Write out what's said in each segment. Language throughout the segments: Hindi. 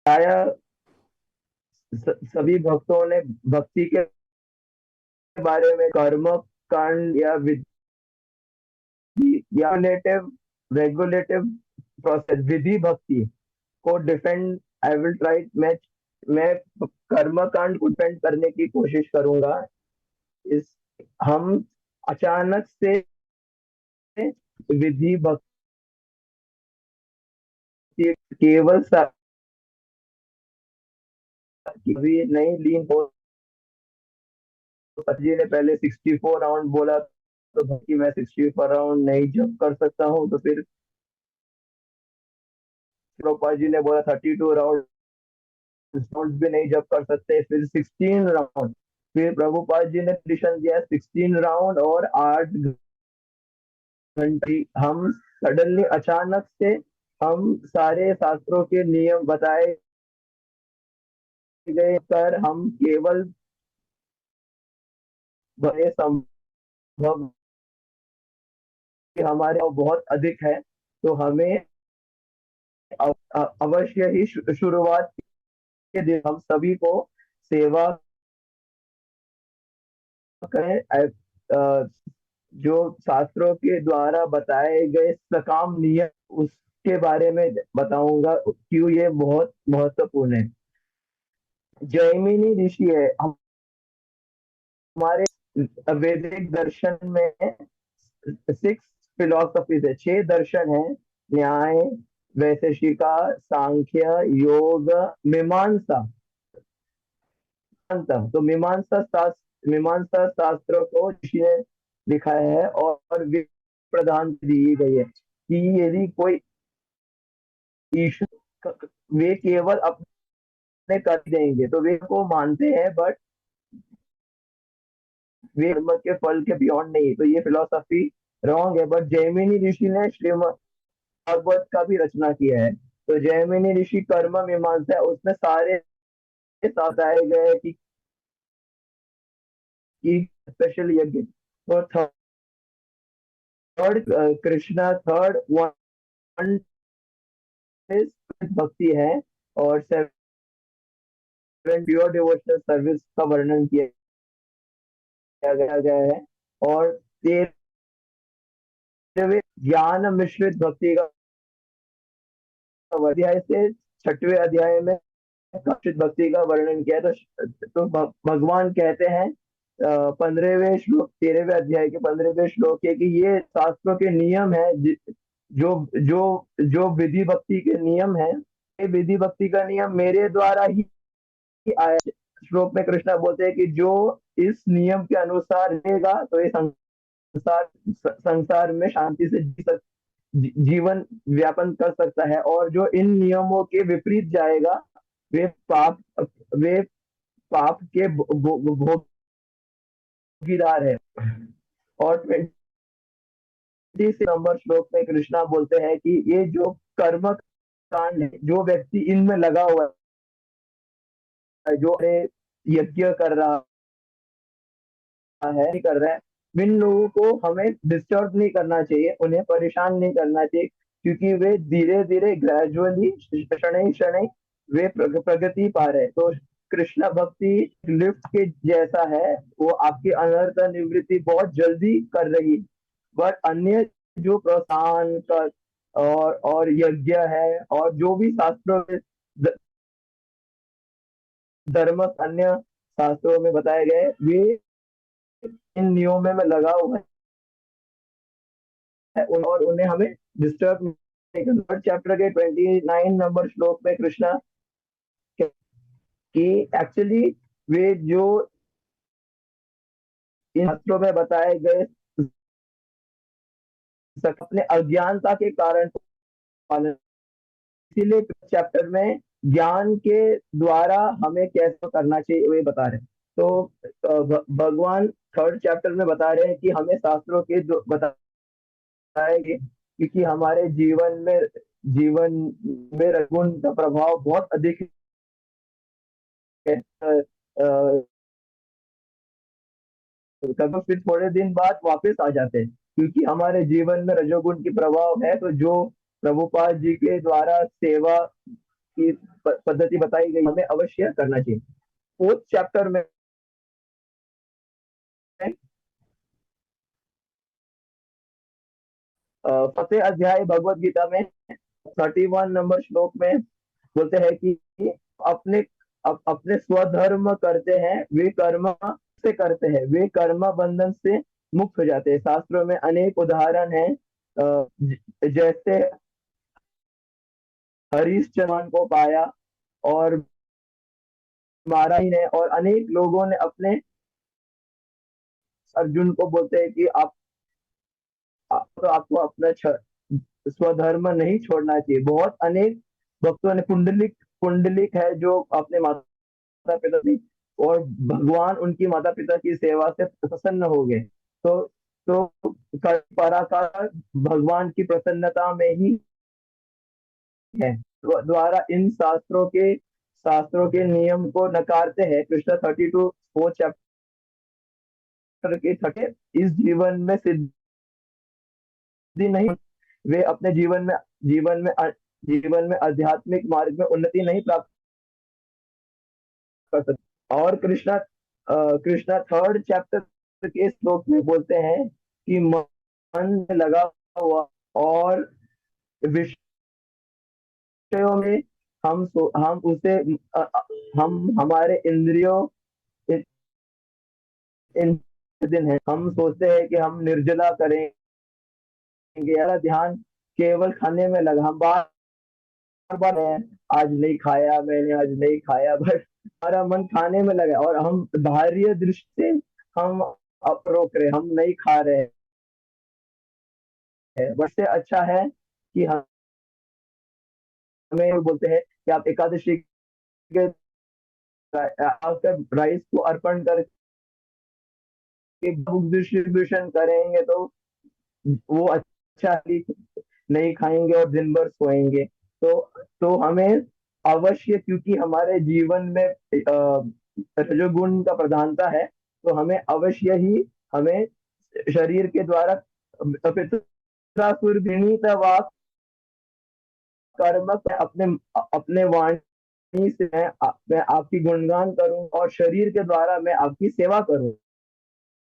आया। सभी भक्तों ने भक्ति के बारे में कर्म कांड या विधि या रेगुलेटिव प्रोसेस विधि भक्ति को डिफेंड। I will try. मैं कर्म कांड को डिफेंड करने की कोशिश करूंगा। इस हम अचानक से विधि भक्ति केवल कभी नहीं लीन हो। सर जी ने पहले 64 राउंड बोला, तो भक्ति मैं 64 राउंड नहीं जंप कर सकता हूँ। तो फिर प्रभुपाद जी ने बोला 32 राउंड भी नहीं जंप कर सकते, फिर 16 राउंड। फिर प्रभुपाद जी ने कंडीशन दिया 16 राउंड और 8 घंटे। हम सडनली अचानक से हम सारे शास्त्रों के नियम बताए गए पर हम केवल बड़े संभव कि हमारे बहुत अधिक है। तो हमें अवश्य ही शुरुआत के दिन हम सभी को सेवा करें। जो शास्त्रों के द्वारा बताए गए सकाम नियम उसके बारे में बताऊंगा क्यों ये बहुत महत्वपूर्ण है। जैमिनी ऋषि है हमारे वैदिक दर्शन में। 6 फिलोसफीज है, 6 दर्शन है। न्याय, वैशेषिका, सांख्य, योग, मीमांसा। तो मीमांसा शास्त्र को ऋषि ने लिखा है और वे प्रधान दी गई है कि यदि कोई ईश्वर वे केवल अपने कर देंगे तो वे को मानते हैं, बट वे कर्म के फल के बियॉन्ड नहीं। तो ये फिलोसफी रॉन्ग है। बट जैमिनी ऋषि ने श्रीमद् भागवत का भी रचना किया है। तो जैमिनी ऋषि कर्म मीमांसा है, उसमें सारे बताए गए कि स्पेशल यज्ञ। तो थर्ड कृष्णा थर्ड वन भक्ति है और 7 प्योर डिवोशनल सर्विस का वर्णन किया गया है। और 13वें ज्ञान मिश्रित भक्ति का अध्याय से 6वें अध्याय में मिश्रित भक्ति का वर्णन किया है। तो भगवान कहते हैं 15वें श्लोक 13वें अध्याय के 15वें श्लोक है कि ये शास्त्रों के नियम है। जो जो जो विधि भक्ति के नियम है, ये विधि भक्ति का नियम मेरे द्वारा ही आया। श्लोक में कृष्णा बोलते हैं कि जो इस नियम के अनुसार रहेगा तो ये संसार संसार में शांति से जीवन व्यापन कर सकता है, और जो इन नियमों के विपरीत जाएगा वे पाप वे पाप के भोगीदार है। और 20 नंबर श्लोक में कृष्णा बोलते हैं कि ये जो कर्म कांड है, जो व्यक्ति इनमें लगा हुआ है, जो यज्ञ कर रहा है नहीं कर रहा है, इन लोगों को हमें डिस्टर्ब नहीं करना चाहिए, उन्हें परेशान नहीं करना चाहिए, क्योंकि वे धीरे धीरे ग्रेजुअली शनै शनै वे प्रगति पा रहे हैं। तो कृष्ण भक्ति लिफ्ट के जैसा है, वो आपकी अनर्थ निवृत्ति बहुत जल्दी कर रही है। बट अन्य जो प्रोत्साहन का और यज्ञ है और जो भी शास्त्रों में धर्म अन्य शास्त्रों में बताए गए, वे इन नियमों में लगा हुआ है और उन्हें हमें डिस्टर्ब नहीं करना। चैप्टर के 29 नंबर श्लोक में कृष्णा कि एक्चुअली वे जो इन शास्त्रों में बताए गए अपने अज्ञानता के कारण पालन, इसीलिए चैप्टर में ज्ञान के द्वारा हमें कैसे करना चाहिए वे बता रहे हैं। तो भगवान थर्ड चैप्टर में बता रहे हैं कि हमें शास्त्रों के बताएंगे, क्योंकि हमारे जीवन में रजोगुण का प्रभाव बहुत अधिक है। फिर थोड़े दिन बाद वापस आ जाते हैं, क्योंकि हमारे जीवन में रजोगुण की प्रभाव है। तो जो प्रभुपाद जी के द्वारा सेवा की पद्धति बताई गई, हमें अवश्य करना चाहिए। 4th चैप्टर में फतेह अध्याय भगवत गीता में 31 नंबर श्लोक में बोलते हैं कि अपने अपने स्वधर्म करते हैं वे कर्म से करते हैं, वे कर्म बंधन से मुक्त हो जाते हैं। शास्त्रों में अनेक उदाहरण है, जैसे हरिश्चंद्र को पाया और मारा ही ने, और अनेक लोगों ने अपने अर्जुन को बोलते हैं कि तो आपको अपना स्वधर्म नहीं छोड़ना चाहिए। बहुत अनेक भक्तों ने पुंडलिक पुंडलिक है जो अपने माता पिता की और भगवान उनकी माता पिता की सेवा से प्रसन्न हो गए। तो पराकार भगवान की प्रसन्नता में ही है, द्वारा इन शास्त्रों के नियम को नकारते हैं। कृष्ण 32 4 चैप्टर के छठे, इस सिद्धि नहीं, वे अपने जीवन में आध्यात्मिक मार्ग में उन्नति नहीं प्राप्त कर सकते। और कृष्णा 3rd चैप्टर के श्लोक में बोलते हैं कि मन में लगा हुआ और विषयों में हम उसे हम हमारे इंद्रियों इन दिन है, हम सोचते हैं कि हम निर्जला करेंगे, यार ध्यान केवल खाने में लगा, हम बार बार आज नहीं खाया, मैंने आज नहीं खाया, बट हमारा मन खाने में लगा और हम बाहरी दृष्टि से हम रोक रहे, हम नहीं खा रहे हैं। बट से अच्छा है कि हमें बोलते हैं कि आप एकादशी के राइस को अर्पण करके बुक डिस्ट्रीब्यूशन करेंगे तो वो अच्छा नहीं खाएंगे और दिन भर सोएंगे। तो हमें अवश्य, क्योंकि हमारे जीवन में रजोगुण का प्रधानता है, तो हमें अवश्य ही हमें शरीर के द्वारा पितृसुर विनीत वाक कर्म अपने अपने वाणी से मैं आपकी गुणगान करूं और शरीर के द्वारा मैं आपकी सेवा करूं,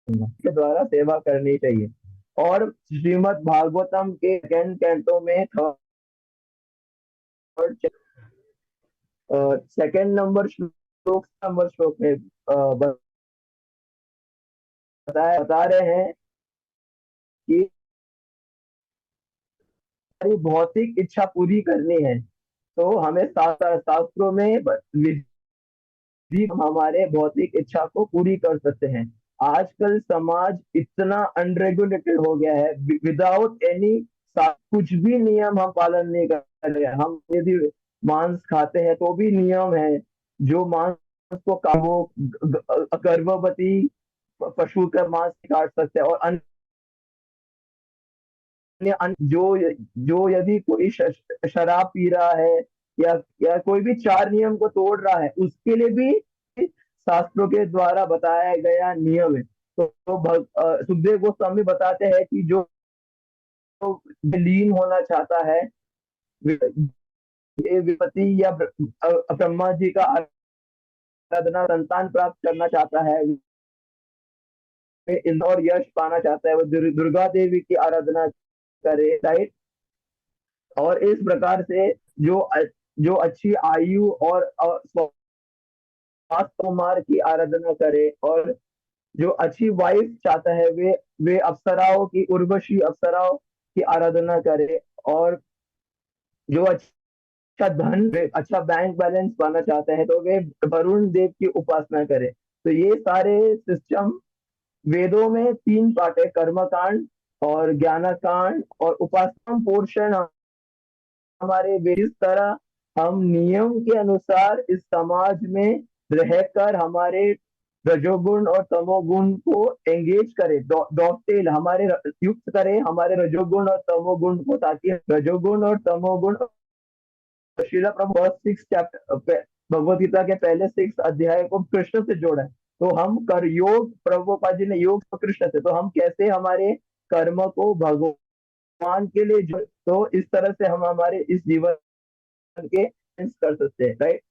के द्वारा सेवा करनी चाहिए। और श्रीमद् भागवतम के सेकंड कैंटो में सेकंड नंबर श्लोक में बता रहे हैं कि हमारी भौतिक इच्छा पूरी करनी है, तो हमें शास्त्रों में विधि हमारे भौतिक इच्छा को पूरी कर सकते हैं। आजकल समाज इतना अनरेगुलेटेड हो गया है, विदाउट एनी कुछ भी नियम हम पालन नहीं कर रहे। हम यदि मांस खाते हैं तो भी नियम है, जो मांस को वो गर्भवती पशु का मांस काट सकते हैं, और जो जो यदि कोई शराब पी रहा है या कोई भी 4 नियम को तोड़ रहा है, उसके लिए भी शास्त्रों के द्वारा बताया गया नियम है। सुखदेव गोस्वामी बताते हैं कि जो लीन होना चाहता है, ये विपत्ति या ब्रह्मा जी का आराधना, संतान प्राप्त करना चाहता है, और यश पाना चाहता है, वो दुर्गा देवी की आराधना करे, राइट। और इस प्रकार से जो जो अच्छी आयु और स्वास्थ्य कुमार की आराधना करे, और जो अच्छी वाइफ चाहता है वे अप्सराओं की, उर्वशी अप्सराओं की आराधना करे, और जो अच्छा धन, अच्छा बैंक बैलेंस पाना चाहते हैं तो वे वरुण देव की उपासना करे। तो ये सारे सिस्टम वेदों में 3 पार्ट है, कर्म कांड और ज्ञान कांड और उपासना पोर्शन। हमारे इस तरह हम नियम के अनुसार इस समाज में रहकर हमारे रजोगुण और तमोगुण को एंगेज करें, डॉक्टेल हमारे युक्त करें हमारे रजोगुण और तमोगुण को, ताकि रजोगुण और तमोगुण श्रीला प्रभु 6 चैप्टर भगवत गीता के पहले 6 अध्याय को कृष्ण से जोड़ा है। तो हम कर योग, प्रभुपाद जी ने योग तो कृष्ण से, तो हम कैसे हमारे कर्म को भगवान के लिए तो इस तरह से हम हमारे इस जीवन के कर सकते हैं, राइट।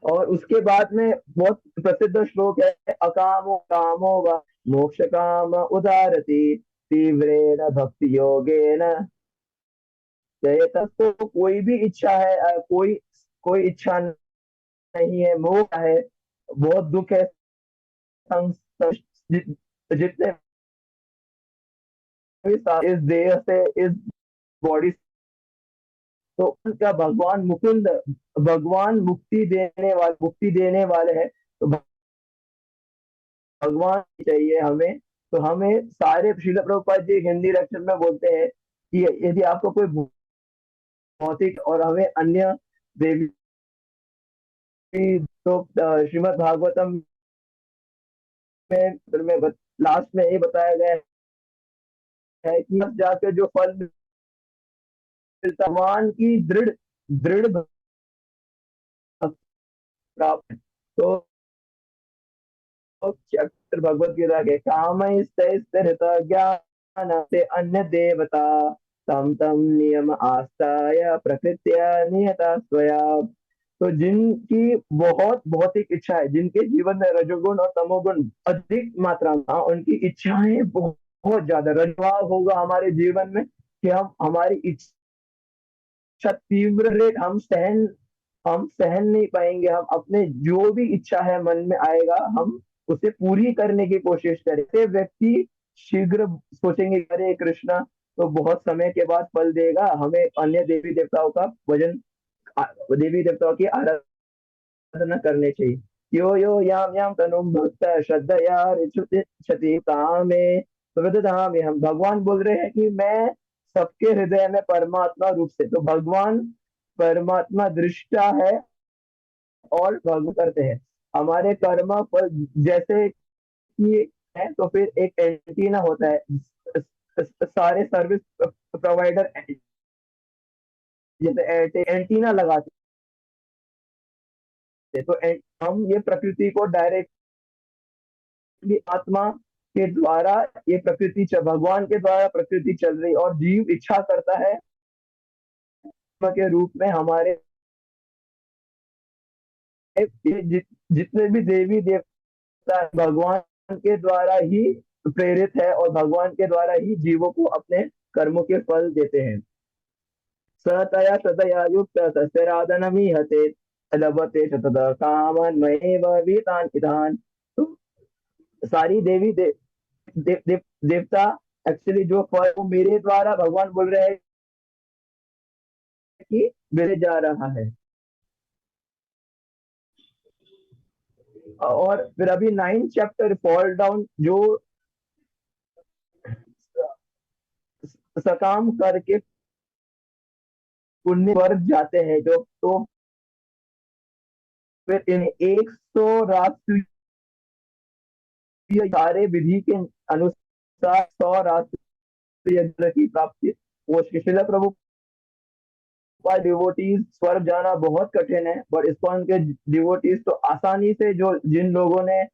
और उसके बाद में बहुत प्रसिद्ध श्लोक है, अकामो कामो व मोक्ष काम उदारति तीव्रेण भक्ति योगेन जयतः। तो कोई भी इच्छा है, कोई कोई इच्छा नहीं है, मोह है, बहुत दुख है, जितने भी इस देह से, इस बॉडी, तो उनका भगवान मुकुंद, भगवान मुक्ति देने वाले हैं। तो भगवान चाहिए हमें। तो हमें सारे, श्रील प्रभुपाद जी हिंदी लेक्चर में बोलते हैं कि यदि आपको कोई भौतिक और हमें अन्य देवी, तो श्रीमद् भागवतम में लास्ट में ये बताया गया है कि अब जाकर जो फल मिलता, भगवान की दृढ़ दृढ़ भक्ति प्राप्त है। तो चैप्टर भगवत गीता के काम स्थित ज्ञान से अन्य देवता तम तम नियम आस्ताय प्रकृत्या नियता स्वया। तो जिनकी बहुत भौतिक इच्छा है, जिनके जीवन में रजोगुण और तमोगुण अधिक मात्रा में, उनकी इच्छाएं बहुत बहुत ज्यादा रजभाव होगा हमारे जीवन में, कि हम हमारी इच्छा तीव्र रेट हम सहन नहीं पाएंगे। हम अपने जो भी इच्छा है मन में आएगा, हम उसे पूरी करने की कोशिश करें। से व्यक्ति शीघ्र सोचेंगे हरे कृष्णा, तो बहुत समय के बाद फल देगा। हमें अन्य देवी देवताओं का भजन, देवी देवताओं की आराधना करनी चाहिए। यो यो याम याम तनुम भक्त श्रद्धया क्षति कामे प्रवृत्तामि। हम भगवान बोल रहे हैं कि मैं सबके हृदय में परमात्मा रूप से, तो भगवान परमात्मा दृष्टा है और भंग करते हैं हमारे कर्म फल। जैसे कि है, तो फिर एक एंटीना होता है, सारे सर्विस प्रोवाइडर जैसे एंटीना लगाते हैं, तो हम ये प्रकृति को डायरेक्टली आत्मा के द्वारा, ये प्रकृति भगवान के द्वारा प्रकृति चल रही, और जीव इच्छा करता है के रूप में हमारे जितने भी देवी देवता भगवान के द्वारा ही प्रेरित है, और भगवान के द्वारा ही जीवों को अपने कर्मों के फल देते हैं। सतया सतया युक्त तस्राधनमीहते लभते च तद कामन्मयेव वीतान् इतान्। तो सारी देवी देवता एक्चुअली जो फल, वो मेरे द्वारा, भगवान बोल रहे हैं कि मेरे जा रहा है। और फिर अभी 9 चैप्टर फॉल डाउन, जो सकाम करके पुण्य वर्ग जाते हैं जो, तो फिर इन 100 राष्ट्रीय सारे विधि के अनुसार 100 राष्ट्रीय यज्ञ की प्राप्ति, वो शिला प्रभु डिवोटीज स्वर्ग जाना बहुत कठिन है, बट इस्कॉन के डिवोटीज तो आसानी से, जो जिन लोगों ने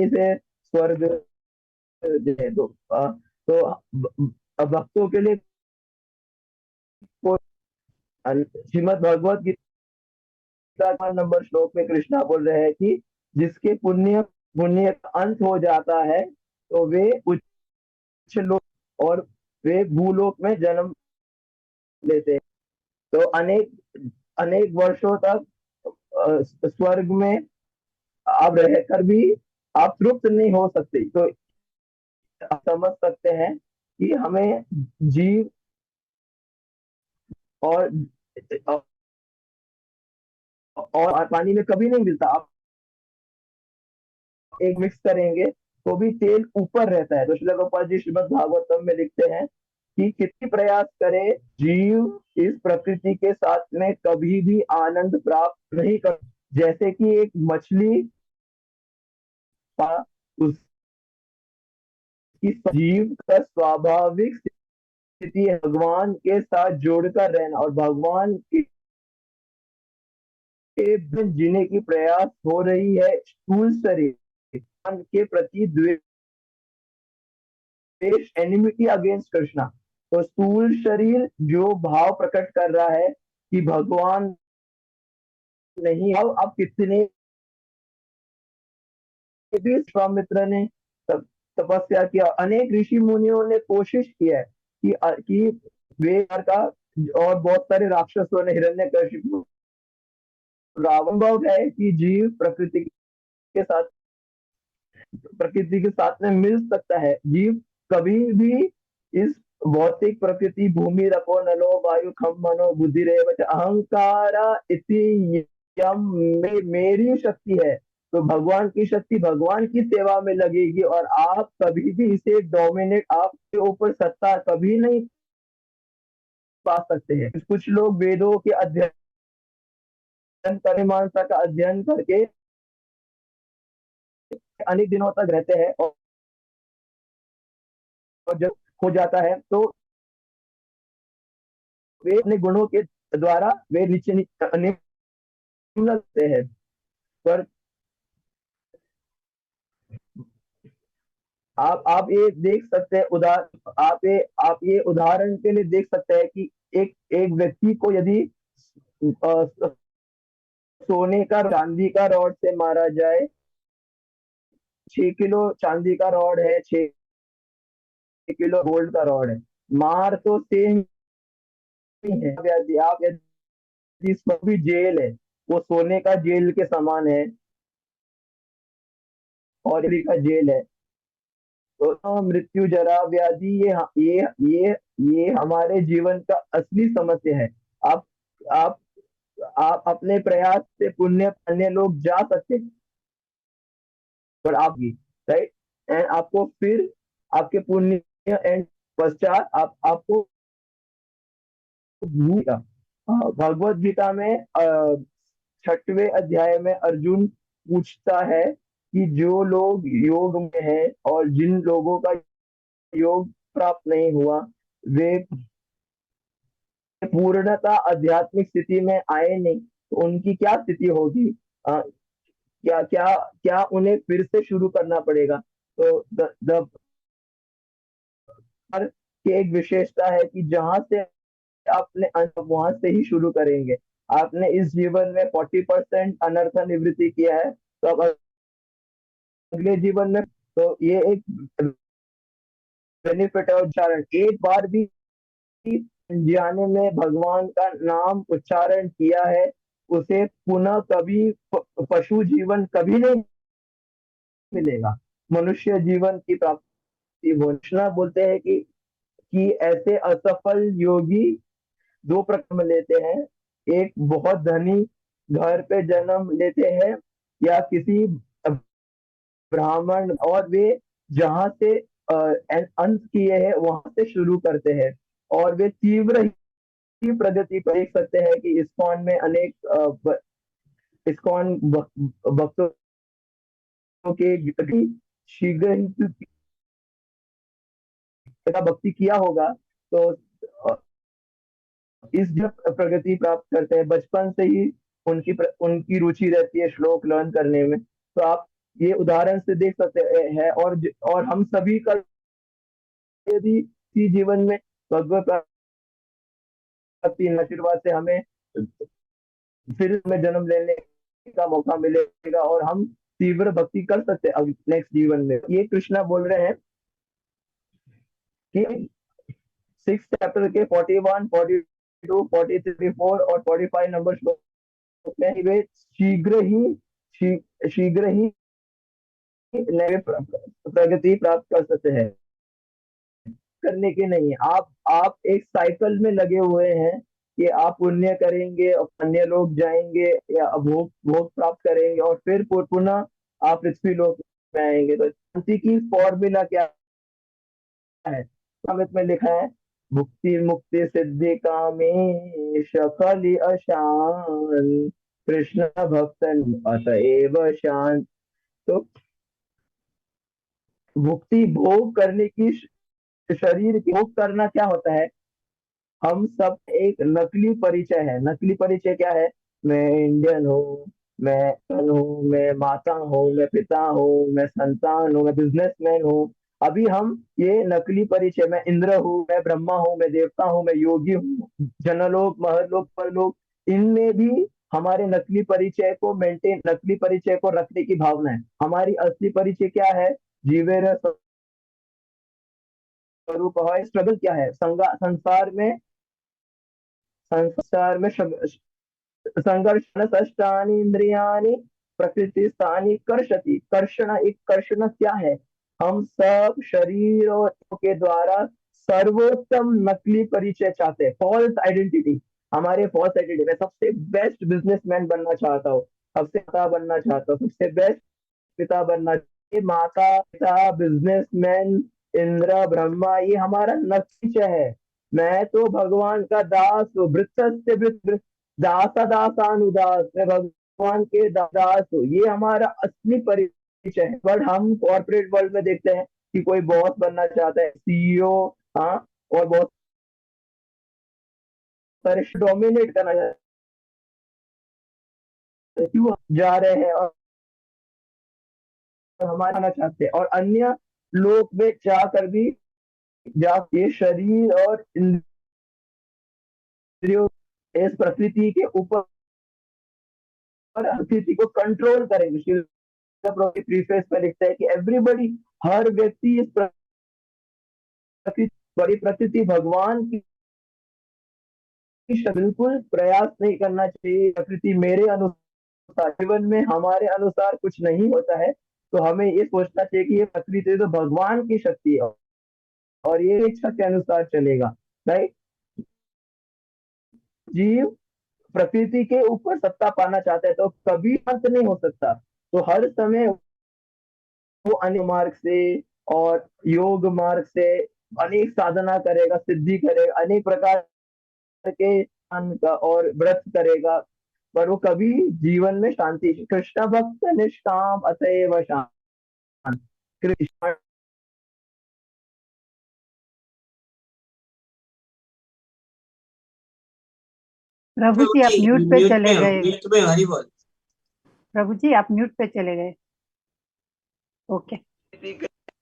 से स्वर्ग दे, तो भक्तों के लिए श्रीमद भगवत गीता नंबर श्लोक में कृष्णा बोल रहे हैं कि जिसके पुण्य पुण्य का अंत हो जाता है, तो वे उच्च लोक और वे भूलोक में जन्म लेते हैं। तो अनेक अनेक वर्षों तक स्वर्ग में आप रहकर भी आप तृप्त नहीं हो सकते। तो आप समझ सकते हैं कि हमें जीव और पानी में कभी नहीं मिलता। आप एक मिक्स करेंगे तो भी तेल ऊपर रहता है। तो श्रील गोपाल जी श्रीमद् भागवतम में लिखते हैं कि कितनी प्रयास करे, जीव इस प्रकृति के साथ में कभी भी आनंद प्राप्त नहीं कर। जैसे कि एक मछली उसकी जीव का स्वाभाविक स्थिति है भगवान के साथ जोड़कर रहना, और भगवान के जीने की प्रयास हो रही है स्थूल शरीर के प्रति द्वेष, एनिमिटी अगेंस्ट कृष्णा। तो स्थूल शरीर जो भाव प्रकट कर रहा है कि भगवान नहीं, अब कितने भी विश्वामित्र ने तपस्या किया, अनेक ऋषि मुनियों ने कोशिश किया है कि वे का, और बहुत सारे राक्षसों ने, हिरण्यकशिपु, रावण, भाव है कि जीव प्रकृति के साथ में मिल सकता है। जीव कभी भी इस भौतिक प्रकृति, भूमि रपो नलो वायु खम मनो बुद्धि रे बच अहंकारा इति यम में मेरी शक्ति है। तो भगवान की शक्ति भगवान की सेवा में लगेगी, और आप कभी भी इसे डोमिनेट, आपके ऊपर सत्ता कभी नहीं पा सकते हैं। कुछ लोग वेदों के अध्ययन कर, मीमांसा का अध्ययन करके अनेक दिनों तक रहते हैं, और जब हो जाता है तो वे अपने गुणों के द्वारा वे नीचे निम्नते हैं। पर आप ये देख सकते हैं, आप ये उदाहरण के लिए देख सकते हैं कि एक एक व्यक्ति को यदि सोने का, चांदी का रॉड से मारा जाए, 6 किलो चांदी का रॉड है, 6 किलो गोल्ड का रॉड है, मार तो सेम ही है। आप यदि इसमें भी जेल है, वो सोने का जेल के समान है, और का जेल है। तो मृत्यु, जरा, व्याधि, ये हमारे जीवन का असली समस्या है। आप आप आप अपने प्रयास से पुण्य अन्य लोग जा सकते हैं, पर आप भी, राइट, एंड आपको फिर आपके पुण्य एंड पश्चात आपको भूलेगा। भगवत गीता में 6वें अध्याय में अर्जुन पूछता है कि जो लोग योग में हैं और जिन लोगों का योग प्राप्त नहीं हुआ, वे पूर्णता आध्यात्मिक स्थिति में आए नहीं, तो उनकी क्या स्थिति होगी? क्या क्या क्या उन्हें फिर से शुरू करना पड़ेगा? तो द की एक विशेषता है कि जहां से आपने वहां से ही शुरू करेंगे। आपने इस जीवन में 40% अनर्थ निवृत्ति किया है, तो अब अगले जीवन में, तो ये एक बेनिफिट है। उच्चारण एक बार भी जाने में भगवान का नाम उच्चारण किया है, उसे पुनः कभी पशु जीवन कभी नहीं मिलेगा। मनुष्य जीवन की प्राप्ति घोषणा बोलते हैं कि ऐसे असफल योगी दो प्रकार में लेते हैं। एक बहुत धनी घर पे जन्म लेते हैं, या किसी ब्राह्मण, और वे जहां से अंत किए हैं वहां से शुरू करते हैं, और वे तीव्र ही प्रगति पर देख सकते हैं कि इस्कॉन में अनेक इस्कॉन भक्तों के शीघ्र ही भक्ति किया होगा, तो इस जब प्रगति प्राप्त करते हैं, बचपन से ही उनकी रुचि रहती है श्लोक लर्न करने में। तो आप ये उदाहरण से देख सकते हैं, और हम सभी का यदि इसी जीवन में भगवत प्राप्ति आशीर्वाद से हमें फिर में जन्म लेने का मौका मिलेगा, और हम तीव्र भक्ति कर सकते हैं नेक्स्ट जीवन में। ये कृष्णा बोल रहे हैं कि 6 चैप्टर के 41, 42, 43, 4 और 45 नंबर श्लोक में वे शीघ्र ही नए प्रगति प्राप्त कर सकते हैं। करने के नहीं, आप एक साइकिल में लगे हुए हैं कि आप पुण्य करेंगे और अन्य लोग जाएंगे या भोग भोग प्राप्त करेंगे, और फिर पुनः आप पृथ्वी लोक में आएंगे। तो शांति की फॉर्मूला क्या है? अमृत में लिखा है, मुक्ति मुक्ति सिद्धि कामे शकल अशान, कृष्ण भक्तन अतएव शांत। तो मुक्ति भोग करने की, शरीर की भोग करना क्या होता है? हम सब एक नकली परिचय है। नकली परिचय क्या है? मैं इंडियन हूँ, मैं हूँ, मैं माता हूँ, मैं पिता हूँ, मैं संतान हूँ, मैं बिजनेसमैन हूँ, अभी हम ये नकली परिचय, मैं इंद्र हूँ, मैं ब्रह्मा हूँ, मैं देवता हूँ, मैं योगी हूँ, जनलोक महलोक परलोक, इनमें भी हमारे नकली परिचय को मेंटेन, नकली परिचय को रखने की भावना है। हमारी असली परिचय क्या है? जीवेर स्वरूप है। स्ट्रगल क्या है? संसार में संघर्ष षष्टानि इंद्रियानि प्रकृति स्थानी कर्षति। कर्षण, एक कर्षण क्या है? हम सब शरीरों के द्वारा सर्वोत्तम नकली परिचय चाहते हैं, फॉल्स आइडेंटिटी। हमारे फॉल्स आइडेंटिटी, मैं सबसे बेस्ट बिजनेसमैन बनना चाहता हूँ, सबसे अच्छा बनना चाहता हूँ, सबसे बेस्ट पिता बनना चाहिए। माता पिता बिजनेसमैन इंद्र ब्रह्मा, ये हमारा नतीजा है। मैं तो भगवान का दास हूँ, वृत्तस्य वृत्त दासा दासानुदास, मैं भगवान के दास हूँ, ये हमारा असली परिचय है। बट हम कॉर्पोरेट वर्ल्ड में देखते हैं कि कोई बॉस बनना चाहता है, सीईओ, हाँ, और बहुत सारे डोमिनेट करना चाहते हैं, क्यों जा रहे हैं और हमारा आना चाहते हैं, और अन्य लोग में जाकर भी जा ये शरीर और इंद्रियों इस प्रकृति के ऊपर प्रकृति को कंट्रोल करेंगे। श्रील प्रभुपाद प्रीफेस में लिखता है कि एवरीबडी, हर व्यक्ति इस प्रकृति, बड़ी प्रकृति भगवान की बिल्कुल प्रयास नहीं करना चाहिए प्रकृति मेरे अनुसार, जीवन में हमारे अनुसार कुछ नहीं होता है। तो हमें ये सोचना चाहिए कि ये प्रकृति तो भगवान की शक्ति है और ये इच्छा के अनुसार चलेगा, राइट। जीव प्रकृति के ऊपर सत्ता पाना चाहता है तो कभी अंत नहीं हो सकता। तो हर समय वो अन्य मार्ग से और योग मार्ग से अनेक साधना करेगा, सिद्धि करेगा, अनेक प्रकार के दान का और व्रत करेगा, पर वो कभी जीवन में शांति, कृष्ण भक्त निष्काम अतएव शांत। कृष्ण, प्रभु जी आप म्यूट पे चले गए। म्यूट में हरी बोल। प्रभु जी आप म्यूट पे चले गए। ओके।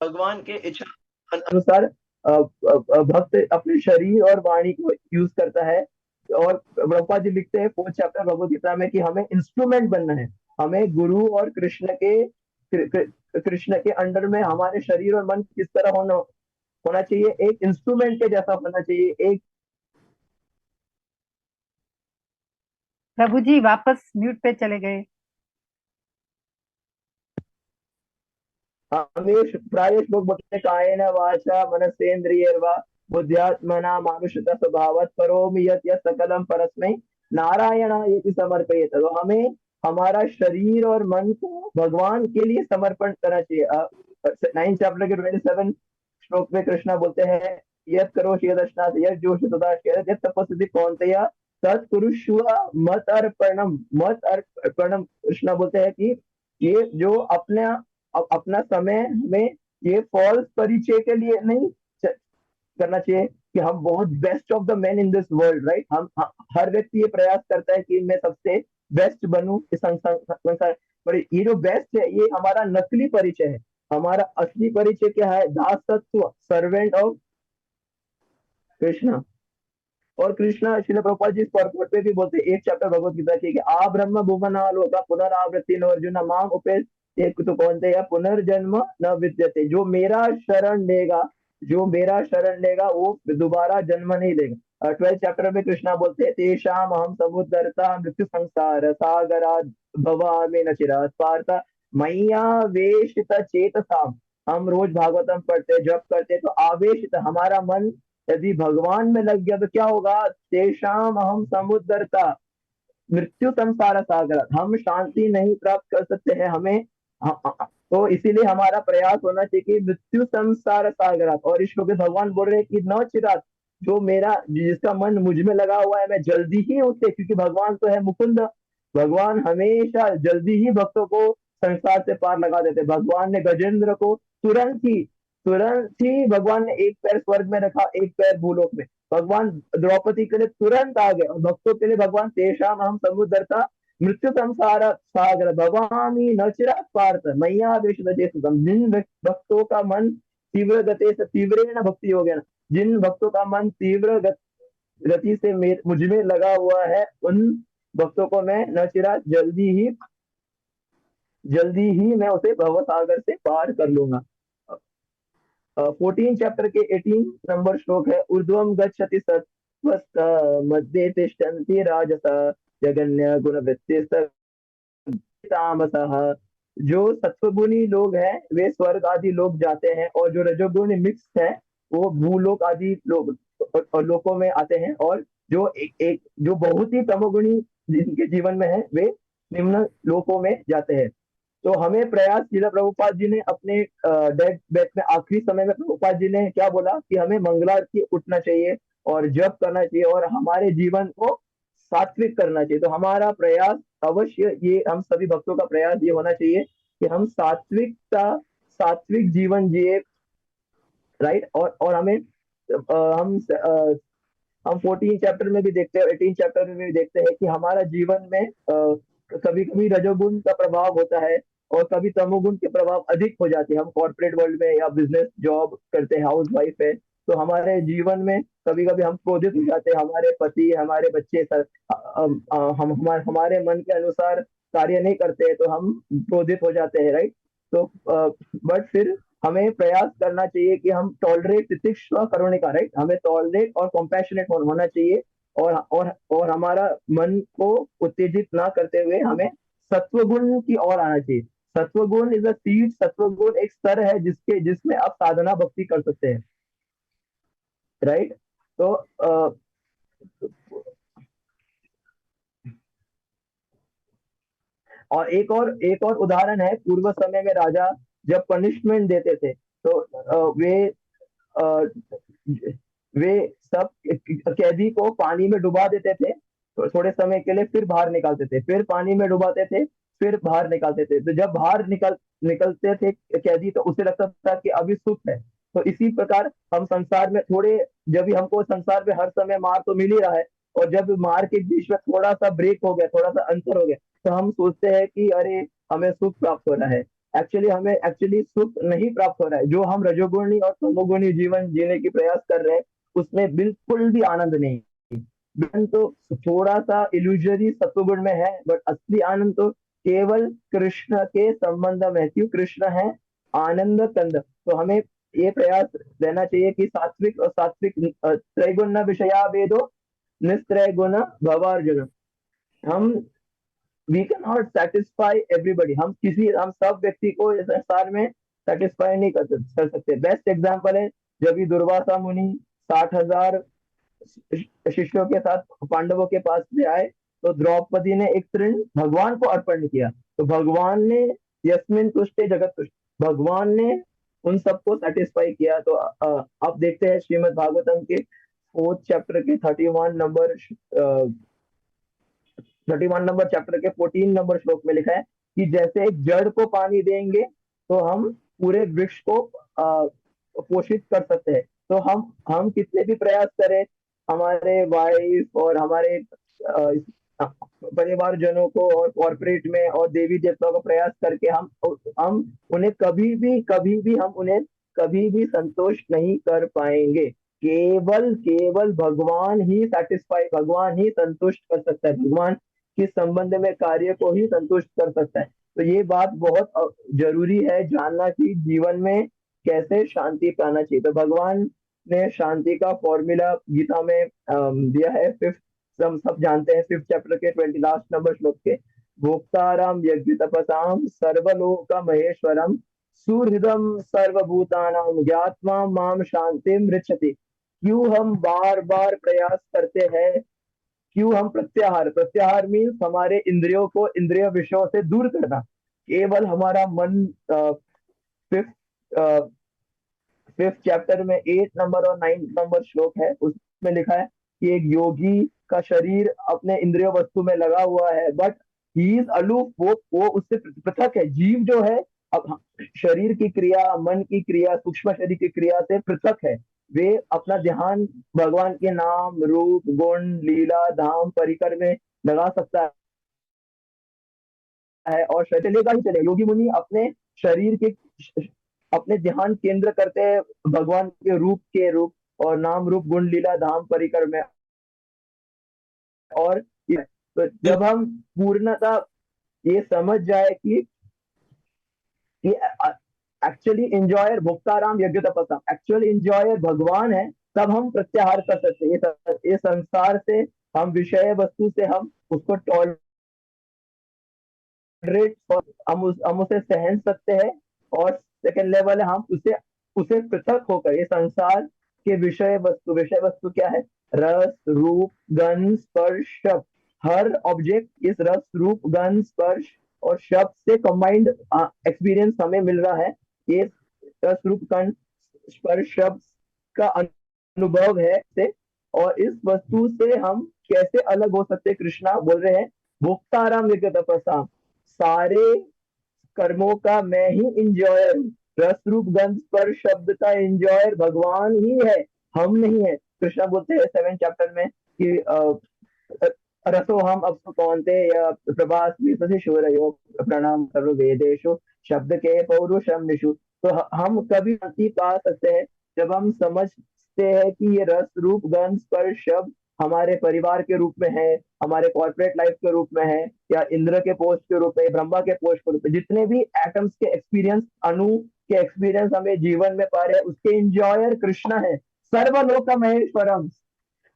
भगवान के इच्छा अनुसार भक्त अपने शरीर और वाणी को यूज करता है। और प्रभुपाद जी लिखते हैं 4th चैप्टर भगवद गीता में कि हमें इंस्ट्रूमेंट बनना है। हमें गुरु और कृष्ण के अंडर में हमारे शरीर और मन किस तरह होना होना चाहिए, एक इंस्ट्रूमेंट के जैसा होना चाहिए। एक प्रभु जी वापस म्यूट पे चले गए। हमें प्राय श्लोक बोलते हैं, कायेन वाचा मनसेन्द्रियर्वा बुद्ध्यात्मना मानुषता स्वभावत करोमि यत् यत् सकलम परस्मै नारायणाय समर्पयेत। तो हमें हमारा शरीर और मन को भगवान के लिए समर्पण करना चाहिए। 9th चैप्टर के 27 श्लोक में कृष्णा बोलते हैं, यत् करोषि यदश्नाथ यत् जोषि तदाश्य यत् तपस्विति कौन्तेय तत्कुरुष्व मत अर्पणम। मत अर्पणम, कृष्णा बोलते हैं कि ये जो अपना समय में ये फॉल्स परिचय के लिए नहीं करना चाहिए कि हम बहुत best of the man in this world, right. हर व्यक्ति ये प्रयास करता है कि मैं सबसे बेस्ट बनूं इस संसार, पर ये जो बेस्ट है ये हमारा नकली परिचय है। हमारा असली परिचय क्या है? दासत्व, सर्वेंट ऑफ कृष्णा। और कृष्णा श्रील प्रभुपाद जी इस पर्पट पे भी बोलते हैं, 1 चैप्टर भगवत गीता की, कि आ ब्रह्म भुवना लोका पुनरावृत्ति नो अर्जुन माम उपेत एक तो कौनते या पुनर्जन्म न विद्यते। जो मेरा शरण लेगा, जो मेरा शरण लेगा वो दोबारा जन्म नहीं लेगा। 12th चैप्टर में कृष्णा बोलते हैं, तेषाम अहम समुद्धरता मृत्यु संसार सागरा भवामि न चिरात् पार्थ मैया वेशित चेतसा। हम रोज भागवतम पढ़ते, जप करते, तो आवेशित हमारा मन यदि भगवान में लग गया तो क्या होगा? तेषाम हम समुद्रता मृत्यु संसार सागर, हम शांति नहीं प्राप्त कर सकते हैं। तो इसीलिए हमारा प्रयास होना चाहिए कि मृत्यु संसार सागर। और इस श्लोक में भगवान बोल रहे हैं कि न चिरात, जो मेरा जिसका मन मुझ में लगा हुआ है, मैं जल्दी ही उसे, क्योंकि भगवान तो है मुकुंद, भगवान हमेशा जल्दी ही भक्तों को संसार से पार लगा देते। भगवान ने गजेंद्र को तुरंत ही भगवान ने एक पैर स्वर्ग में रखा, एक पैर भूलोक में। भगवान द्रौपदी के लिए तुरंत आ गए, और भक्तों के लिए भगवान तेषाम हम समुद्रता मृत्यु संसार सागर भवामी न चिरात् पार्थ मैया वेश जिन भक्तों का मन तीव्र गति से तीव्र भक्ति हो गया ना, जिन भक्तों का मन तीव्र गति से मुझ में लगा हुआ है, उन भक्तों को मैं न चिरा जल्दी ही मैं उसे भव सागर से पार कर लूंगा। 14 चैप्टर के 18 नंबर श्लोक है, ऊर्ध्वम गच्छति सत्त्वस्त मध्ये तिष्ठन्ति राजसा जगन्य गुण वृत्ति तामसः। जो सत्वगुणी लोग हैं वे स्वर्ग आदि लोग जाते हैं, और जो रजोगुण मिक्स है वो भूलोक आदि लोग और लोकों में आते हैं, और जो एक जो बहुत ही तमोगुणी जिनके जीवन में है वे निम्न लोकों में जाते हैं। तो हमें प्रयास, जिला प्रभुपाद जी ने अपने डेथ बेड में आखिरी समय में प्रभुपाद जी ने क्या बोला कि हमें मंगलारती उठना चाहिए और जप करना चाहिए और हमारे जीवन को सात्विक करना चाहिए। तो हमारा प्रयास अवश्य, ये हम सभी भक्तों का प्रयास ये होना चाहिए कि हम सात्विक जीवन जिए, राइट। और हमें हम 14 चैप्टर में भी देखते हैं, 18 चैप्टर में भी देखते हैं कि हमारा जीवन में कभी कभी रजोगुण का प्रभाव होता है और कभी तमोगुण के प्रभाव अधिक हो जाते हैं। हम कॉर्पोरेट वर्ल्ड में या बिजनेस जॉब करते हैं, हाउस वाइफ है, तो हमारे जीवन में कभी कभी हम क्रोधित हो जाते हैं, हमारे पति हमारे बच्चे हमारे मन के अनुसार कार्य नहीं करते हैं तो हम क्रोधित हो जाते हैं, राइट। तो बट फिर हमें प्रयास करना चाहिए कि हम टॉलरेट, तितिक्षा करुणिका, राइट, हमें टॉलरेट और कॉम्पैशनेट होना चाहिए, और हमारा मन को उत्तेजित ना करते हुए हमें सत्वगुण की ओर आना चाहिए। सत्वगुण इज अ सीड, सत्वगुण एक स्तर है जिसमें आप साधना भक्ति कर सकते हैं, राइट। तो और एक और उदाहरण है, पूर्व समय में राजा जब पनिशमेंट देते थे तो अ, वे सब कैदी को पानी में डुबा देते थे तो थोड़े समय के लिए, फिर बाहर निकालते थे, फिर पानी में डुबाते थे, फिर बाहर निकालते थे। तो जब बाहर निकलते थे कैदी तो उसे लगता था कि अभी सुख है। तो इसी प्रकार हम संसार में थोड़े, जब भी हमको संसार में हर समय मार तो मिल ही रहा है, और जब मार के बीच में थोड़ा सा ब्रेक हो गया, थोड़ा सा अंतर हो गया, तो हम सोचते हैं कि अरे हमें सुख प्राप्त हो रहा है। एक्चुअली सुख नहीं प्राप्त हो रहा है। जो हम रजोगुणी और तमोगुणी जीवन जीने की प्रयास कर रहे हैं उसमें बिल्कुल भी आनंद नहीं। आनंद तो थोड़ा सा इल्यूजरी सत्वगुण में है, बट असली आनंद तो केवल कृष्ण के संबंध में, क्यों कृष्ण है आनंद कंद। तो हमें ये प्रयास रहना चाहिए कि सात्विक त्रैगुण विषया वेदो निस्त्रय गुण भवार्जुन। हम we can not satisfy everybody, हम सब व्यक्ति को इस संसार में सेटिस्फाई नहीं कर सकते। बेस्ट एग्जाम्पल है जब भी दुर्वासा मुनि 60,000 शिष्यों के साथ पांडवों के पास में आए तो द्रौपदी ने एक तृण भगवान को अर्पण किया, तो भगवान ने यस्मिन तुष्टे जगत तुष्ट, भगवान ने उन सबको सेटिस्फाई किया। तो आप देखते हैं श्रीमद् भागवतम के 4th चैप्टर के 31 नंबर चैप्टर के 14 नंबर श्लोक में लिखा है कि जैसे एक जड़ को पानी देंगे तो हम पूरे वृक्ष को पोषित कर सकते हैं। तो हम कितने भी प्रयास करें, हमारे वाइफ और हमारे परिवारजनों को और कॉर्पोरेट में और देवी देवताओं का प्रयास करके हम उन्हें कभी भी संतुष्ट नहीं कर पाएंगे। केवल केवल भगवान ही संतुष्ट कर सकता है, भगवान किस संबंध में कार्य को ही संतुष्ट कर सकता है। तो ये बात बहुत जरूरी है जानना कि जीवन में कैसे शांति पाना चाहिए। तो भगवान ने शांति का फॉर्मूला गीता में दिया है। हम सब जानते हैं 5th चैप्टर के 20 लास्ट नंबर श्लोक के, भोक्ताराम यज्ञ तपसाम सर्वलोक महेश्वरम सुहृदम सर्वभूतानाम ज्ञात्वा माम शांति मृच्छति। क्यों हम बार बार प्रयास करते हैं, क्यों हम प्रत्याहार मीन्स हमारे इंद्रियों को इंद्रिय विषयों से दूर करना। केवल हमारा मन, फिफ्थ फिफ्थ चैप्टर में 8 नंबर और 9 नंबर श्लोक है, उसमें लिखा है कि एक योगी का शरीर अपने इंद्रिय वस्तु में लगा हुआ है, बट ही इज अलूफ, वो उससे पृथक है। जीव जो है अब शरीर की क्रिया, मन की क्रिया, सूक्ष्म शरीर की क्रिया से पृथक है। वे अपना ध्यान भगवान के नाम रूप गुण लीला धाम परिकर में लगा सकता है और चलेगा ही चलेगा। योगी मुनि अपने शरीर के अपने ध्यान केंद्र करते हैं भगवान के रूप और नाम रूप गुण लीला धाम परिकर में। और तो जब हम पूर्णतः ये समझ जाए कि एक्चुअली इंजॉयर भुक्ताराम यज्ञ तपस्या, एक्चुअली इंजॉयर भगवान है, तब हम प्रत्याहार कर सकते हैं ये संसार से। हम विषय वस्तु से हम उसको टॉलरेट, हम उसे सहन सकते हैं। और सेकंड लेवल है, हम उसे उसे पृथक होकर ये संसार के विषय वस्तु क्या है? रस रूप गंध स्पर्श शब्द। हर ऑब्जेक्ट इस रस रूप गंध स्पर्श और शब्द से कंबाइंड एक्सपीरियंस हमें मिल रहा है। ये रस रूप गंध स्पर्श शब्द का अनुभव है से। और इस वस्तु से हम कैसे अलग हो सकते हैं? कृष्णा बोल रहे हैं भोक्ताराम यज्ञ तपस्या, सारे कर्मों का मैं ही इंजॉयर हूँ। रस रूप गंध स्पर्श शब्द का इंजॉयर भगवान ही है, हम नहीं है। कृष्णा बोलते हैं 7 चैप्टर में कि रसो हम अब कौनते या प्रभास शूरयो प्रणाम सर्व वेदेशु शब्द के पौरुषम निशु। तो हम कभी शांति पा सकते हैं जब हम समझते हैं कि ये रस रूप गंध स्पर्श शब्द हमारे परिवार के रूप में है, हमारे कॉर्पोरेट लाइफ के रूप में है, या इंद्र के पोस्ट के रूप में, ब्रह्मा के पोस्ट के रूप में, जितने भी एटम्स के एक्सपीरियंस, अणु के एक्सपीरियंस हमें जीवन में पा रहे हैं, उसके इंजॉयर कृष्ण है। सर्वलोक महेश्वरम।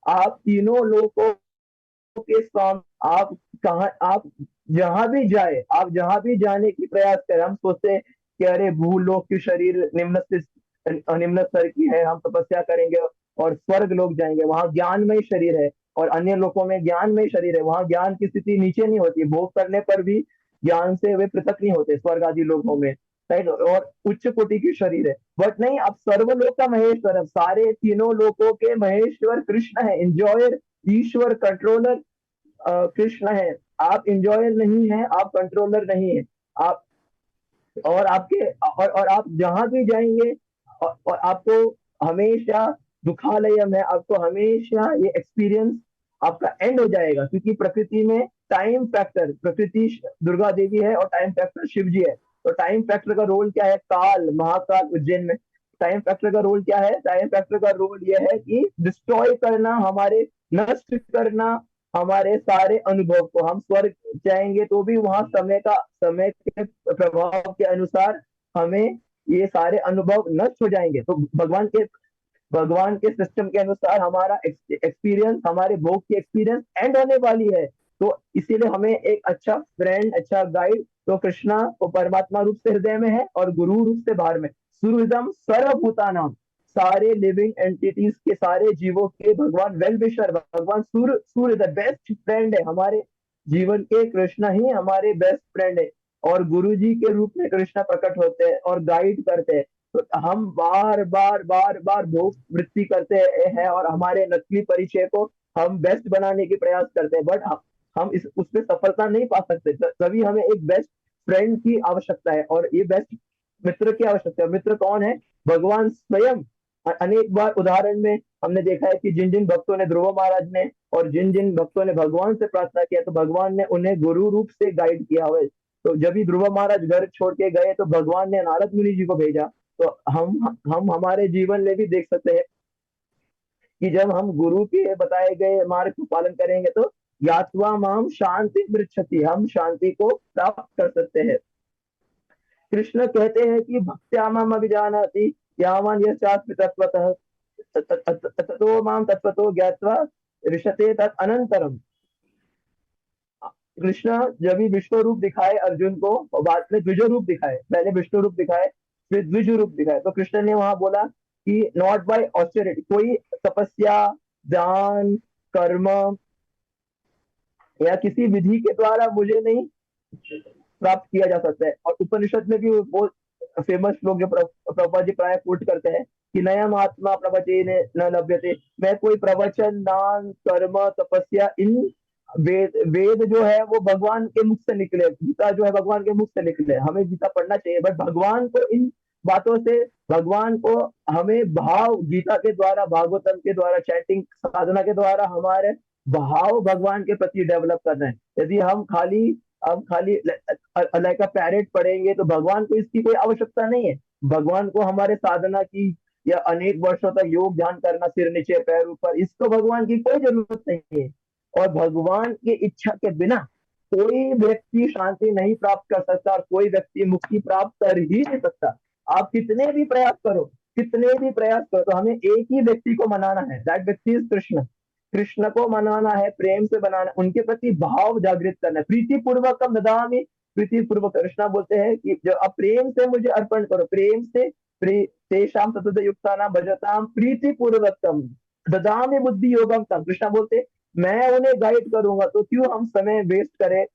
आप तीनों लोगों के स्वामी, आप कहा, आप जहां भी जाए, आप जहां भी जाने की प्रयास करें, हम सोचते हैं कि अरे भूलोक की शरीर निम्न स्तर की है, हम तपस्या करेंगे और स्वर्ग लोग जाएंगे, वहां ज्ञानमय शरीर है। और अन्य लोगों में ज्ञानमय शरीर है, वहां ज्ञान की स्थिति नीचे नहीं होती, भोग करने पर भी ज्ञान से वे पृथक नहीं होते स्वर्ग आदि लोगों में, राइट। और उच्च कोटि की शरीर है। बट नहीं, आप सर्वलोक का महेश्वर है, सारे तीनों लोकों के महेश्वर कृष्ण है, इंजॉयर ईश्वर कंट्रोलर कृष्ण है। आप इंजॉयर नहीं है, आप कंट्रोलर नहीं है। आप और आपके और आप जहां भी जाएंगे, और आपको हमेशा दुखालय में, आपको हमेशा ये एक्सपीरियंस आपका एंड हो जाएगा, क्योंकि प्रकृति में टाइम फैक्टर, प्रकृति दुर्गा देवी है और टाइम फैक्टर शिव जी है। तो टाइम फैक्टर का रोल क्या है? काल महाकाल उज्जैन में टाइम फैक्टर का रोल क्या है? टाइम फैक्टर का रोल यह है कि डिस्ट्रॉय करना, हमारे नष्ट करना हमारे सारे अनुभव को। हम स्वर्ग जाएंगे तो भी वहां समय के प्रभाव के अनुसार हमें ये सारे अनुभव नष्ट हो जाएंगे। तो भगवान के सिस्टम के अनुसार हमारा एक्सपीरियंस, हमारे भोग की एक्सपीरियंस एंड होने वाली है। तो इसीलिए हमें एक अच्छा फ्रेंड, अच्छा गाइड तो कृष्णा वो परमात्मा रूप से हृदय में है और गुरु रूप से बाहर में। सुहृदम सर्वभूता नाम, सारे लिविंग एंटिटीज के, सारे जीवों के भगवान वेल विशर, भगवान सूर्य द बेस्ट फ्रेंड है हमारे जीवन के। कृष्णा ही हमारे बेस्ट फ्रेंड है और गुरु जी के रूप में कृष्णा प्रकट होते हैं और गाइड करते हैं। तो हम बार बार भोग वृत्ति करते हैं और हमारे नकली परिचय को हम बेस्ट बनाने की प्रयास करते हैं, बट हम इस उसमें सफलता नहीं पा सकते। तभी हमें एक बेस्ट फ्रेंड की आवश्यकता है और ये बेस्ट मित्र की आवश्यकता है। मित्र कौन है? भगवान स्वयं। अनेक बार उदाहरण में हमने देखा है कि जिन जिन भक्तों ने, ध्रुव महाराज ने और जिन जिन भक्तों ने भगवान से प्रार्थना किया, तो भगवान ने उन्हें गुरु रूप से गाइड किया हुआ है। तो जब भी ध्रुव महाराज घर छोड़ के गए तो भगवान ने नारद मुनि जी को भेजा। तो हम हमारे जीवन में भी देख सकते हैं कि जब हम गुरु के बताए गए मार्ग को पालन करेंगे तो यात्वा माम शांति पृच्छति, हम शांति को प्राप्त कर सकते हैं। कृष्ण कहते हैं कि भक्त्यामाम अभिजानाति यावान यस्यास्मि तत्वतः ततो माम तत्वतो ज्ञात्वा ऋषते तत् अनंतरम। कृष्ण जब भी विष्णु रूप दिखाए अर्जुन को और बाद में द्विज रूप दिखाए, पहले विष्णु रूप दिखाए फिर द्विज रूप दिखाए, तो कृष्ण ने वहां बोला कि नॉट बाय ऑस्टेरिटी, कोई तपस्या दान कर्म या किसी विधि के द्वारा मुझे नहीं प्राप्त किया जा सकता है। और उपनिषद में भी वो फेमस लोग जो प्रभुपाद जी प्राय कोट करते हैं कि नयम आत्मा प्रवचन न लभ्यते, मैं कोई प्रवचन दान कर्म तपस्या, इन वेद जो है वो भगवान के मुख से निकले, गीता जो है भगवान के मुख से निकले, हमें गीता पढ़ना चाहिए। बट भगवान को इन बातों से, भगवान को हमें भाव गीता के द्वारा, भागवतम के द्वारा, चैंटिंग साधना के द्वारा हमारे भाव भगवान के प्रति डेवलप करना है। यदि हम खाली लाइक अ पैरेट पढ़ेंगे तो भगवान को इसकी कोई आवश्यकता नहीं है। भगवान को हमारे साधना की या अनेक वर्षों तक योग ध्यान करना सिर नीचे पैर ऊपर, इसको भगवान की कोई जरूरत नहीं है। और भगवान की इच्छा के बिना कोई व्यक्ति शांति नहीं प्राप्त कर सकता और कोई व्यक्ति मुक्ति प्राप्त कर ही नहीं सकता। आप कितने भी प्रयास करो, कितने भी प्रयास करो, तो हमें एक ही व्यक्ति को मनाना है, दैट व्यक्ति इज कृष्ण। कृष्ण को मनाना है, प्रेम से बनाना, उनके प्रति भाव जागृत करना है। प्रीति पूर्वकम ददामि, प्रीति पूर्वक कृष्णा बोलते हैं कि जो आप प्रेम से मुझे अर्पण करो, प्रेम से तेषाम तत्व युक्ता भजताम प्रीति पूर्वकम ददामि बुद्धि योगम तम, कृष्णा बोलते मैं उन्हें गाइड करूंगा। तो क्यों हम समय वेस्ट करें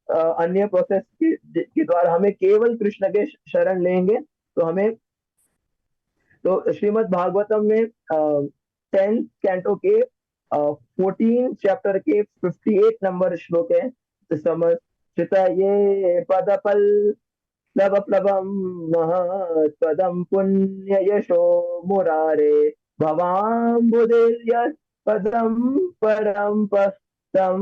अन्य प्रोसेस के द्वारा, हमें केवल कृष्ण के शरण लेंगे तो हमें। तो श्रीमद् भागवतम में 10 कैंटो के 14 चैप्टर के 58 नंबर श्लोक है। समर्चित ये पदपल प्लव प्लवम महत्पदम पुण्य यशो मुरारे भवाम्बुदिर्य पदम परम तम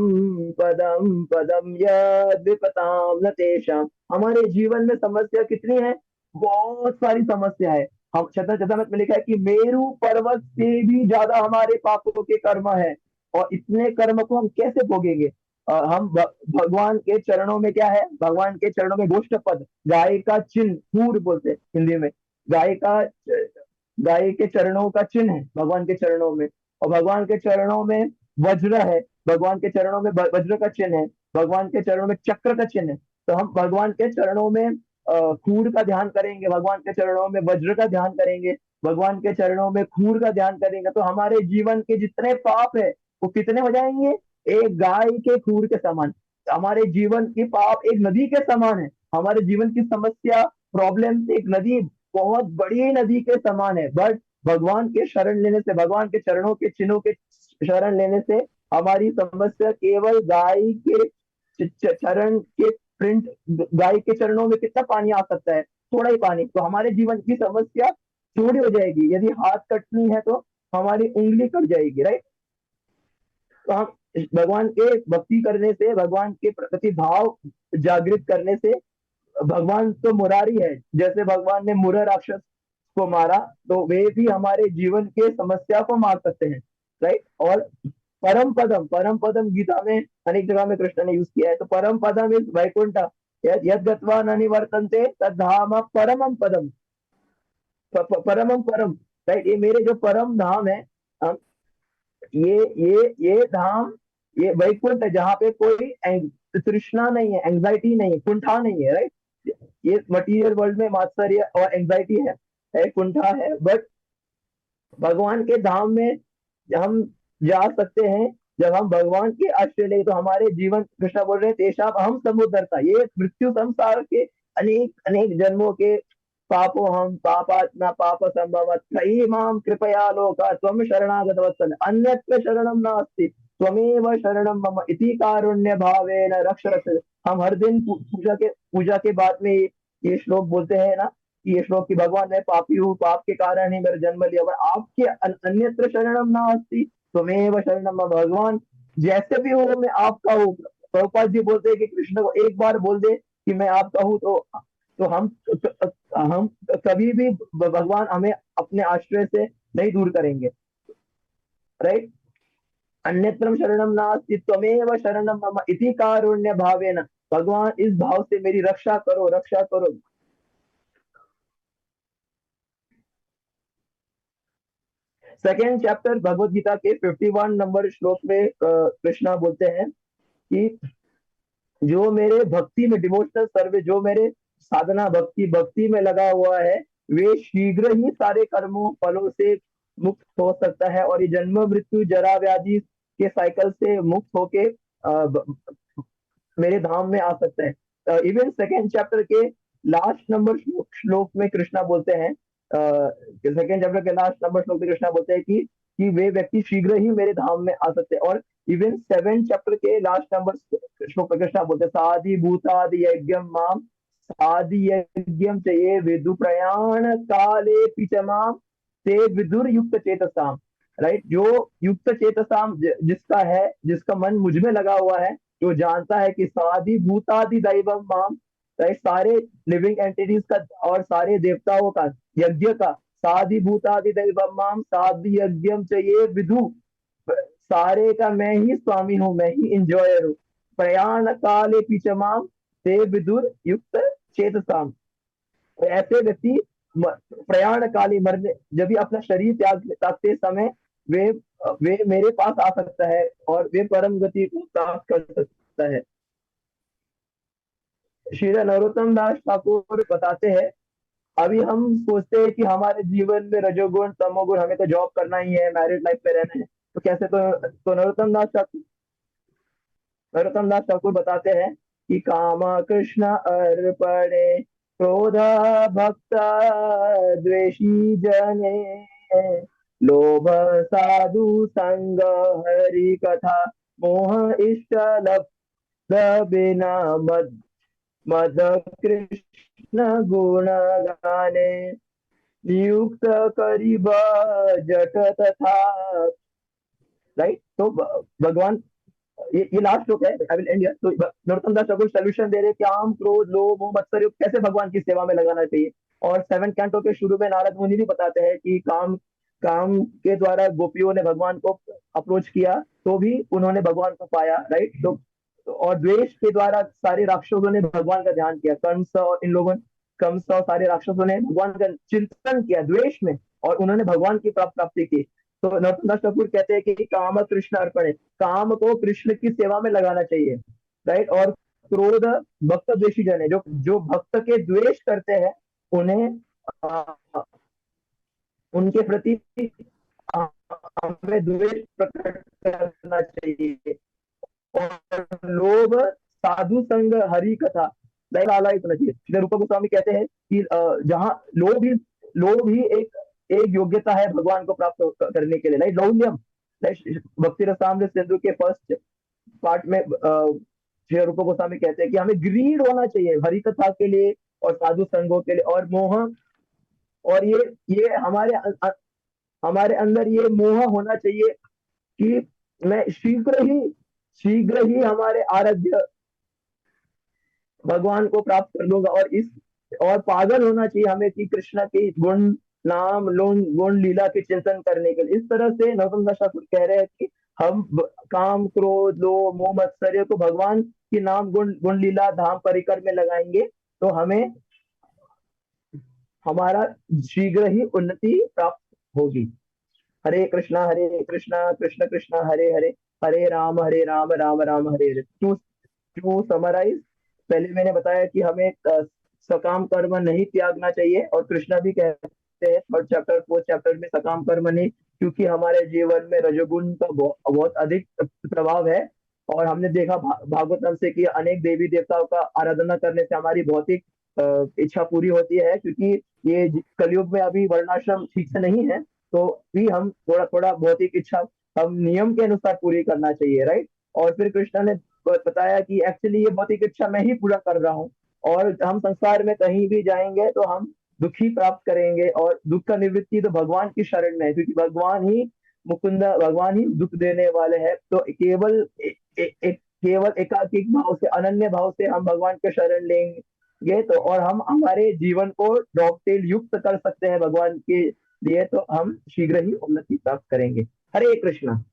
पदम पदम यद्विपताम न तेषाम। हमारे जीवन में समस्या कितनी है, बहुत सारी समस्या है। हम चतुर्थ में लिखा है कि मेरु पर्वत से भी ज्यादा हमारे पापों के कर्म है, और इतने कर्म को हम कैसे भोगेंगे। हम भगवान के चरणों में क्या है, भगवान के चरणों में गोष्ठ पद, गाय का चिन्ह, सूर बोलते हैं हिंदी में, गाय का, गाय के चरणों का चिन्ह है भगवान के चरणों में। और भगवान के चरणों में वज्र है, भगवान के चरणों में वज्र का चिन्ह है, भगवान के चरणों में चक्र का चिन्ह है। तो हम भगवान के चरणों में खूर का ध्यान करेंगे, भगवान के चरणों में वज्र का ध्यान करेंगे, भगवान के चरणों में खूर का ध्यान करेंगे, तो हमारे जीवन के जितने पाप है वो कितने हो जाएंगे, एक गाय के खूर के समान। हमारे जीवन की पाप एक नदी के समान है, हमारे जीवन की समस्या, प्रॉब्लम एक नदी, बहुत बड़ी नदी के समान है। बट भगवान के शरण लेने से, भगवान के चरणों के चिन्हों के शरण लेने से हमारी समस्या केवल गाय के चरण के प्रिंट, गाय के चरणों में कितना पानी आ सकता है, थोड़ा ही पानी, तो हमारे जीवन की समस्या थोड़ी हो जाएगी। यदि हाथ कटनी है तो हमारी उंगली कट जाएगी, राइट। तो हम भगवान के भक्ति करने से, भगवान के प्रति भाव जागृत करने से, भगवान तो मुरारी है, जैसे भगवान ने मुरा राक्षस को मारा, तो वे भी हमारे जीवन के समस्या को मार सकते हैं, राइट। और परम पदम, परम पदम गीता में अनेक जगह में कृष्ण ने यूज किया है। तो परम पदम इज वैकुंठ, यद गत्वा न निवर्तन्ते तद्धाम परमम पदम, परमम परम, राइट। ये मेरे जो परम धाम है, ये धाम, ये वैकुंठ है, जहाँ पे कोई तृष्णा नहीं है, एंग्जाइटी नहीं है, कुंठा नहीं है, राइट। ये मटीरियल वर्ल्ड में मात्सर्य और एंग्जाइटी है, कुंठा है। बट भगवान के धाम में हम जा सकते हैं जब हम भगवान के आश्रय ले। तो हमारे जीवन, कृष्ण बोल रहे हैं तेषाम अहम समुद्धरता, ये मृत्यु संसार के अनेक अनेक जन्मों के पापो हम पापात्मा पाप संभव त्रयी माम कृपया लोका त्वम शरणागत वत्सल अन्यत्र शरणम नास्ति त्वमेव शरणम मम इति कारुण्य भावेन रक्ष रक्ष। हम हर दिन पूजा के बाद में ये श्लोक बोलते हैं ना, कि ये श्लोक की भगवान मैं पापी हूँ, पाप के कारण ही मेरा जन्म लिया, पर आपके अन्यत्र शरणम नास्ति त्वमेव शरणम मम। भगवान जैसे भी हो मैं आपका हूँ। प्रभुपाद जी बोलते हैं कि कृष्ण को एक बार बोल दे कि मैं आपका हूँ, तो हम कभी भी भगवान हमें अपने आश्रय से नहीं दूर करेंगे, राइट। अन्यत्रम शरणम नास्ति त्वमेव शरणम मम इति कारुण्य भावेन, भगवान इस भाव से मेरी रक्षा करो, रक्षा करो। सेकेंड चैप्टर भगवत गीता के 51 नंबर श्लोक में कृष्णा बोलते हैं कि जो मेरे भक्ति में डिवोशनल सर्वे, जो मेरे साधना भक्ति भक्ति में लगा हुआ है, वे शीघ्र ही सारे कर्मों फलों से मुक्त हो सकता है और ये जन्म मृत्यु जरा व्याधि के साइकिल से मुक्त होके मेरे धाम में आ सकता है। इवन सेकेंड चैप्टर के लास्ट नंबर श्लोक में कृष्णा बोलते हैं, सेकेंड चैप्टर के लास्ट नंबर श्लोक में कृष्णा बोलते हैं कि वे व्यक्ति शीघ्र ही मेरे धाम में आ सकते हैं। और इवन सेवन चैप्टर के लास्ट नंबर श्लोक में कृष्णा बोलते हैं साधि भूतादि यज्ञम माम साधि यज्ञम चये विदु प्रयाण काले पिचमाम ते विदुर युक्त चेतसाम, राइट। जो युक्त चेतसाम जिसका है, जिसका मन मुझ में लगा हुआ है, जो जानता है कि साधि भूतादि दैवम माम, राइट, सारे लिविंग एंटिटीज का और सारे देवताओं का यज्ञ का, साधि भूतादि दैवमाम साधि यज्ञम चाहिए विदु, सारे का मैं ही स्वामी हूँ, मैं ही इंजॉयर हूँ। प्रयाण काले पिचमाम ते विदुर युक्त चेतसाम। ऐसे व्यक्ति प्रयाण काली, मरने जब भी अपना शरीर त्यागते समय वे वे मेरे पास आ सकता है और वे परम गति को प्राप्त कर सकता है। श्री नरोत्तम दास ठाकुर बताते हैं, अभी हम सोचते हैं कि हमारे जीवन में रजोगुण तमोगुण, हमें तो जॉब करना ही है, मैरिड लाइफ में रहना है, तो कैसे, तो नरोत्तम दास ठाकुर बताते हैं कि काम कृष्ण अर्पणे क्रोध भक्त द्वेषी जने, लोभ साधु संग हरि कथा, मोह इष्ट लब्ध बिना मद मद कृष्ण गुण गाने, नियुक्त करीब जट तथा। राइट, तो भगवान, ये लास्ट श्लोक है, आई विल एंड हियर। तो नरोत्तम दास ठाकुर सोल्यूशन दे रहे हैं, काम क्रोध लोभ मोह मत्सर युक्त कैसे भगवान की सेवा में लगाना चाहिए। और 7 कैंटो के शुरू में नारद मुनि भी बताते हैं कि काम काम के द्वारा गोपियों ने भगवान को अप्रोच किया तो भी उन्होंने भगवान को पाया, राइट। और द्वेष के द्वारा सारे राक्षसों ने भगवान का ध्यान किया, कंस और सारे राक्षसों ने भगवान का चिंतन किया द्वेष में, और उन्होंने भगवान की प्राप्ति की। तो नरोत्तम दास ठाकुर कहते हैं कि काम कृष्ण अर्पण है, काम को कृष्ण की सेवा में लगाना चाहिए, राइट। और क्रोध भक्त द्वेषी जन है, जो जो भक्त के द्वेष करते हैं उन्हें उनके प्रति हमें द्वेष प्रकट करना चाहिए। और लोभ साधु संग हरि कथा लाला इतना चाहिए। श्री रूप गोस्वामी कहते हैं कि जहाँ लोभ ही एक योग्यता है भगवान को प्राप्त करने के लिए, लाइक लौल्यम। भक्ति रसामृत सिंधु के फर्स्ट पार्ट में श्री रूप गोस्वामी कहते हैं कि हमें ग्रीड होना चाहिए हरि कथा के लिए और साधु संगों के लिए, और मोह, और ये हमारे अंदर ये मोह होना चाहिए कि मैं शीघ्र ही हमारे आराध्य भगवान को प्राप्त कर लूंगा। और पागल होना चाहिए हमें कि कृष्ण के गुण नाम गुण लीला के चिंतन करने के लिए। इस तरह से नरोत्तम दास ठाकुर कह रहे हैं कि हम काम क्रोध लोभ मोह मत्सर्य को भगवान की नाम गुण लीला धाम परिकर में लगाएंगे तो हमें हमारा शीघ्र ही उन्नति प्राप्त होगी। हरे कृष्णा कृष्ण कृष्ण हरे हरे, हरे राम राम राम हरे हरे। टू समराइज, पहले मैंने बताया कि हमें सकाम कर्म नहीं त्यागना चाहिए, और कृष्णा भी कहते हैं 3rd चैप्टर 4th चैप्टर में सकाम कर्म नहीं, क्योंकि हमारे जीवन में रजोगुण का बहुत अधिक प्रभाव है। और हमने देखा भागवतम से कि अनेक देवी देवताओं का आराधना करने से हमारी भौतिक इच्छा पूरी होती है, क्योंकि ये कलयुग में अभी वर्णाश्रम ठीक से नहीं है, तो भी हम थोड़ा थोड़ा भौतिक इच्छा हम नियम के अनुसार पूरी करना चाहिए, राइट। और फिर कृष्णा ने बताया कि एक्चुअली ये भौतिक इच्छा मैं ही पूरा कर रहा हूँ, और हम संसार में कहीं भी जाएंगे तो हम दुख ही प्राप्त करेंगे, और दुख का निवृत्ति तो भगवान की शरण में है, क्योंकि भगवान ही मुकुंद, भगवान ही दुख देने वाले हैं। तो केवल एकाकिक भाव से अनन्य भाव से हम भगवान के शरण लेंगे तो, और हम हमारे जीवन को डॉक्टेल युक्त कर सकते हैं भगवान के लिए, तो हम शीघ्र ही उन्नति प्राप्त करेंगे। हरे कृष्णा।